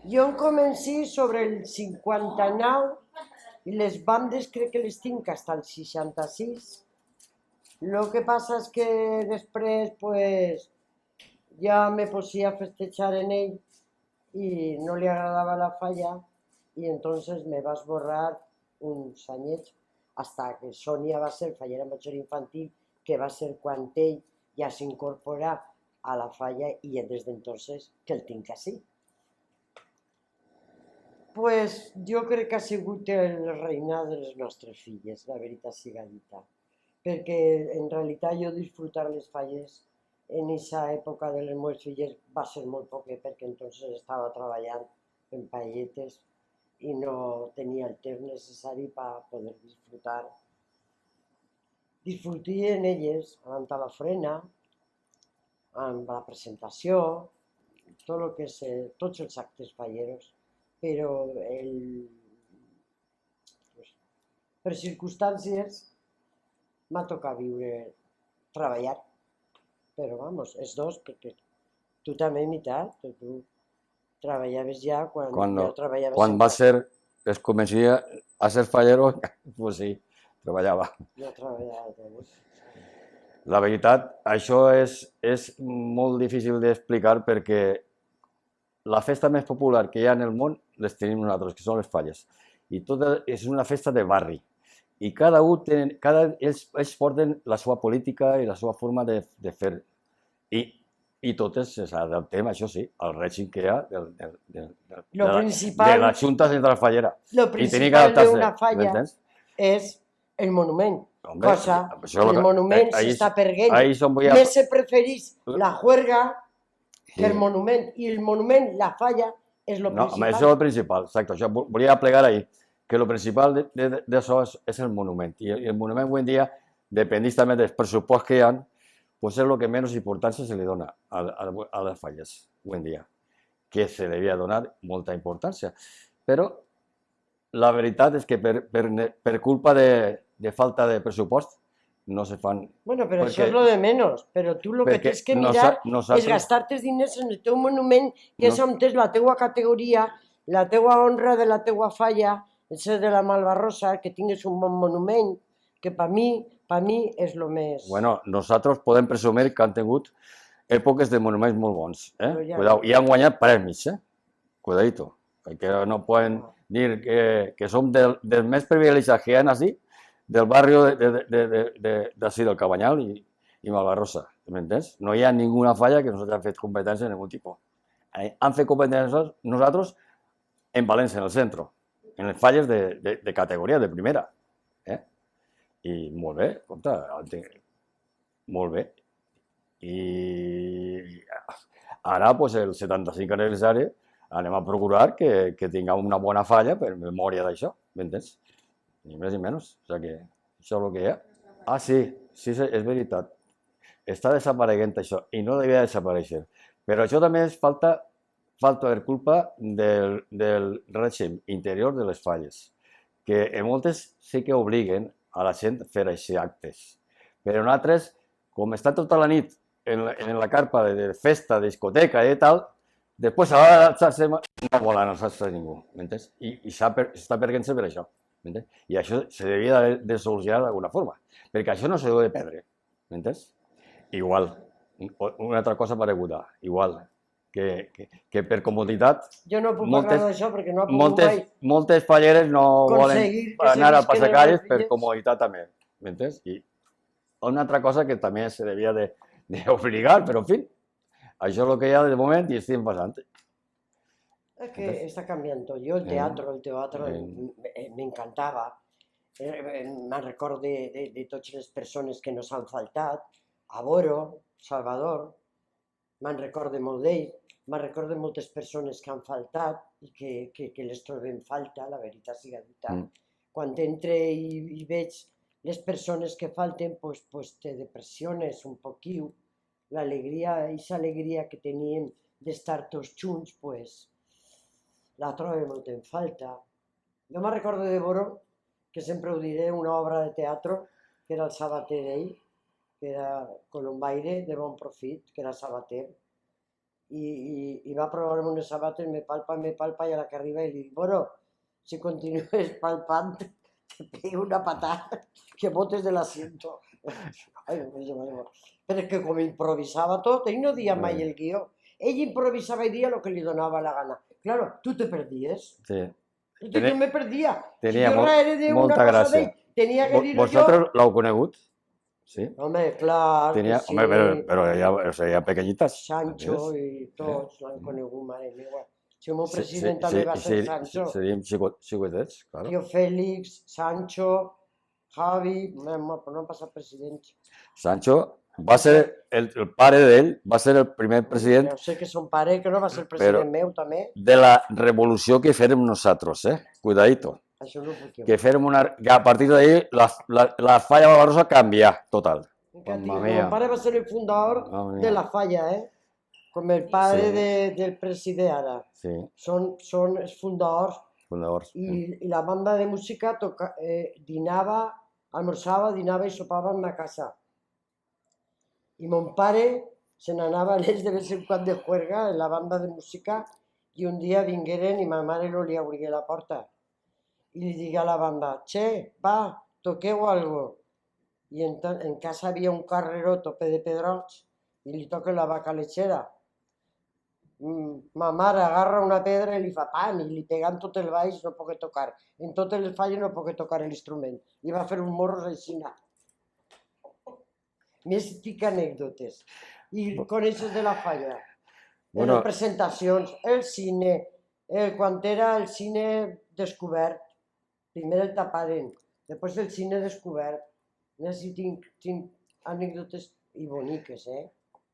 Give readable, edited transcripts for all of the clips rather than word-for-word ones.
Jo em comenci sobre el 59 i les bandes crec que les tinc fins al 66. Lo que passa és que després pues, ja me posia a festejar en ell y no li agradava la falla y entonces me va esborrar uns anyets hasta que Sònia va ser fallera major infantil, que va ser quan ell ja s'incorpora a la falla i des d'entonces que el tinc així. Pues jo crec que ha sigut el reinar de les nostres filles, la veritat siga dita, perquè en realitat jo disfrutar les falles en aquesta època de les meves filles va ser molt poquet, perquè entonces estava treballant en paelletes i no tenia el temps necessari per poder disfrutar. Disfrutia en elles, amb la frena, amb la presentació, tot el que és, tots els actes falleros, però per circumstàncies m'ha tocat viure, treballar, però vamos, els dos, perquè tu també, meitat, tu treballaves ja quan jo treballava. Quan va ser, es començia a ser fallero, pues sí, treballava. Jo treballava també. La veritat, això és molt difícil d'explicar perquè la festa més popular que hi ha en el món les tenim nosaltres, que són les falles. I tota és una festa de barri. I cada un ells porten la seva política i la seva forma de fer. I totes s'adaptem, això sí, al règim que hi ha de la Junta Central Fallera. El principal d'una falla és el monument. Cosa, el monument s'està perdent. Més se prefereix la juerga que el monument. I el monument, la falla, és el principal. No, això és el principal, exacte. Això volia plegar ahí, que el principal d'això és el monument. I el monument avui en dia, dependistament del pressupost que hi ha, pues és el que menys importància se li dona a les falles avui en dia, que se li havia donat molta importància. Però la veritat és que per culpa de falta de pressupost no se fan... Bueno, però això és lo de menys, però tu el que tens que mirar és gastar-te els diners en el teu monument, que és on és la teua categoria, la teua honra de la teua falla, el ser de la Malvarrosa, que tingues un bon monument, que per mi és el més... Bueno, nosaltres podem presumir que han tingut èpoques de monuments molt bons, Cuidao, i han guanyat premis, Cuidadito, que no poden dir que som dels més privilegiats que hi ha així, del barri d'ací, del Cabanyal i Malvarrosa, m'entens? No hi ha ninguna falla que nosaltres hem fet competència de ningú tipus. Han fet competències nosaltres en València, en el centre, en les falles de categoria, de primera. I molt bé, compte, molt bé. I ara, el 75 aniversari, anem a procurar que tinguem una bona falla per memòria d'això, m'entens? Ni més ni menys, o sigui que això és el que hi ha. Ah, sí, és veritat. Està desapareguent això i no devia desaparèixer. Però això també és falta per culpa del règim interior de les falles, que en moltes sí que obliguen a la gent a fer aquests actes. Però en altres, com està tota la nit en la carpa de festa, de discoteca i tal, després a l'hora d'alçar-se no volen alçar-se ningú, m'entens? I està perdent-se per això. I això se devia de solucionar d'alguna forma, perquè això no se deu de perdre, m'entens? Igual, una altra cosa pareguda, igual, que per comoditat... Jo no puc parlar d'això perquè no ha pogut mai... Moltes falleres no volen anar al passacalles per comoditat també, m'entens? I una altra cosa que també se devia d'obligar, però en fi, això és el que hi ha de moment i estem passant. Es que està canviant tot. Jo el teatre m'encantava. Me'n recordo de totes les persones que nos han faltat. A Boro, Salvador, me'n recordo molt d'ell. Me'n recordo de moltes persones que han faltat i que les trobem falta, la veritat siga dita. Quan entre i veig les persones que falten, pues te depressiones un poquiu. L'alegria, aquesta alegria que teníem d'estar tots junts, pues la trobo molt en falta. Jo me'n recordo de Boro, que sempre ho diré, una obra de teatre, que era el Sabater d'ell, que era Colombaire, de bon profit, que era Sabater, i va provar-me unes sabates, me palpa, i a la que arriba li dic, bueno, si continues palpant, te pego una patada que botes de l'asiento. Ai, però és que com improvisava tot, ell no dia mai el guió. Ell improvisava i dia el que li donava la gana. Claro, tu te perdies. Sí. Jo me perdia. Tenia si jo era d'una molta cosa gràcia. d'ell, tenia que dir-ho jo. ¿Vosotros l'heu conegut? Sí. Home, clar que sí. Home, però ja pequeñitas. Sancho i tots l'han conegut, mare meva. Si el meu president també va ser Sancho. Seríem xiquetets, clar. Tío Félix, Sancho, Javi, no han passat presidents. Sancho va ser, el pare d'ell va ser el primer president... Ja sé que son pare, que no va ser president meu, també. De la revolució que fèrem nosaltres, Cuidadito. Això no ho puc Que fèrem una... Que a partir d'ahí la falla Barbarossa canvià, total. Mon pare va ser el fundador de la falla, com el pare del president ara. Sí. Són els fundadors. I la banda de música dinava, almorzava, dinava i sopava en una casa. I mon pare se n'anava a l'est de vez en quan de juerga en la banda de música i un dia vingueren i ma mare no li obria la porta. I li digui a la banda, che, va, toqueu algo. I en casa havia un carreró tope de pedrots i li toca la vaca lechera. Ma mare agarra una pedra i li fa pam, i li pega en tot el baix, no pogué tocar. En totes les falles no pogué tocar l'instrument. I va fer un morros així. Més tic anècdotes. I coneixes de la falla. Les presentacions, el cine, quan era el cine descobert, primer el taparen, després el cine descobert. Mira si tinc anècdotes i boniques,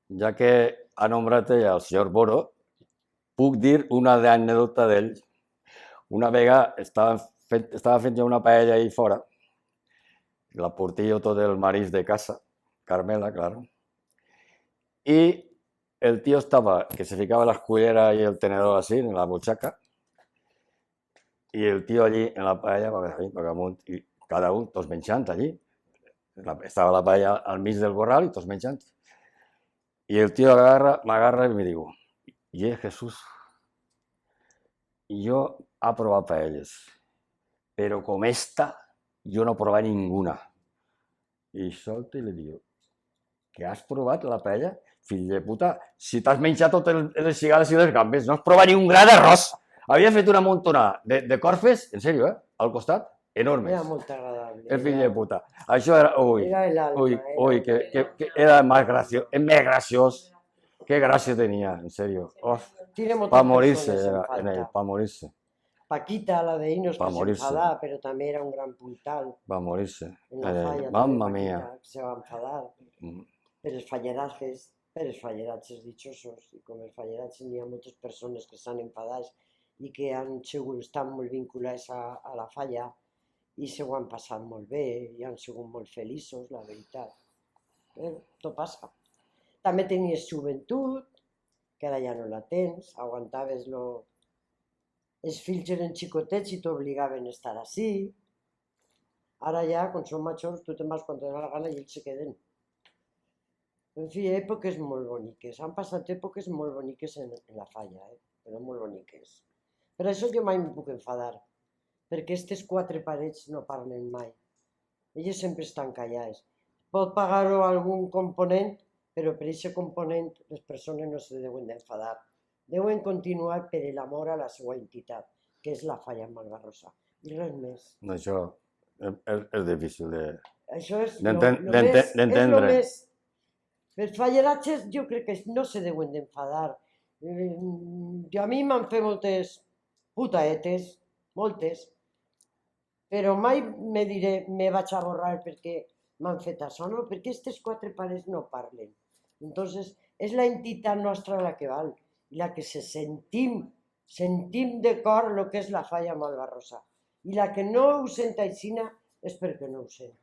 Ja que ha nombrat el senyor Boro, puc dir una anècdota d'ell. Una vegada estava fent jo una paella ahí fora, la portia jo tot el marisc de casa, Carmela, claro, y el tío estaba, que se ficaba la escudera y el tenedor así, en la buchaca, y el tío allí en la paella, y cada un, tots menjant allí, estava la paella al mig del corral i tots menjant. I el tío m'agarra i me diu, Jesús, yo he provat paelles, pero com esta, yo no he provat ninguna. I solta i li diu, que has provat la paella? Fill de puta, si t'has menjat totes les cigales i les gambes, no has provat ni un gra d'arròs. Havia fet una montonada de corfes, en sèrio, al costat, enormes. Era molt agradable. El fill de puta. Això era, ui, que era més graciós. Que gràcia tenia, en sèrio. Pa morir-se, en ell, pa morir-se. Paquita, la d'ell, no és que s'enfadà, però també era un gran puntal. Va morir-se. En la falla, Mamma mia. Se va enfadar per els falleratges dichosos. I com els falleratges n'hi ha moltes persones que s'han enfadat i que estan molt vinculats a la falla i se ho han passat molt bé i han sigut molt feliços, la veritat. Tot passa. També tenies joventut, que ara ja no la tens, aguantaves els fills eren xicotets i t'obligaven a estar així. Ara ja, quan són majors, tu te'n vas quan te dona la gana i ells se queden. En fi, èpoques molt boniques. Han passat èpoques molt boniques en la falla, però molt boniques. Per això jo mai em puc enfadar, perquè aquestes quatre parets no parlen mai. Elles sempre estan callades. Pot pagar-ho algun component, però per aquest component les persones no se deuen d'enfadar. Deuen continuar per l'amor a la seva entitat, que és la falla Malvarrosa. I res més. Això és difícil d'entendre. d'entendre. Els falleratges jo crec que no se deuen d'enfadar. A mi m'han fet moltes putaetes, moltes, però mai me diré me vaig a borrar perquè m'han fet això, no? Perquè aquestes quatre pares no parlen. Entonces, és la entitat nostra la que val, i la que sentim de cor el que és la falla Malvarrosa. I la que no ho sent així és perquè no ho sent.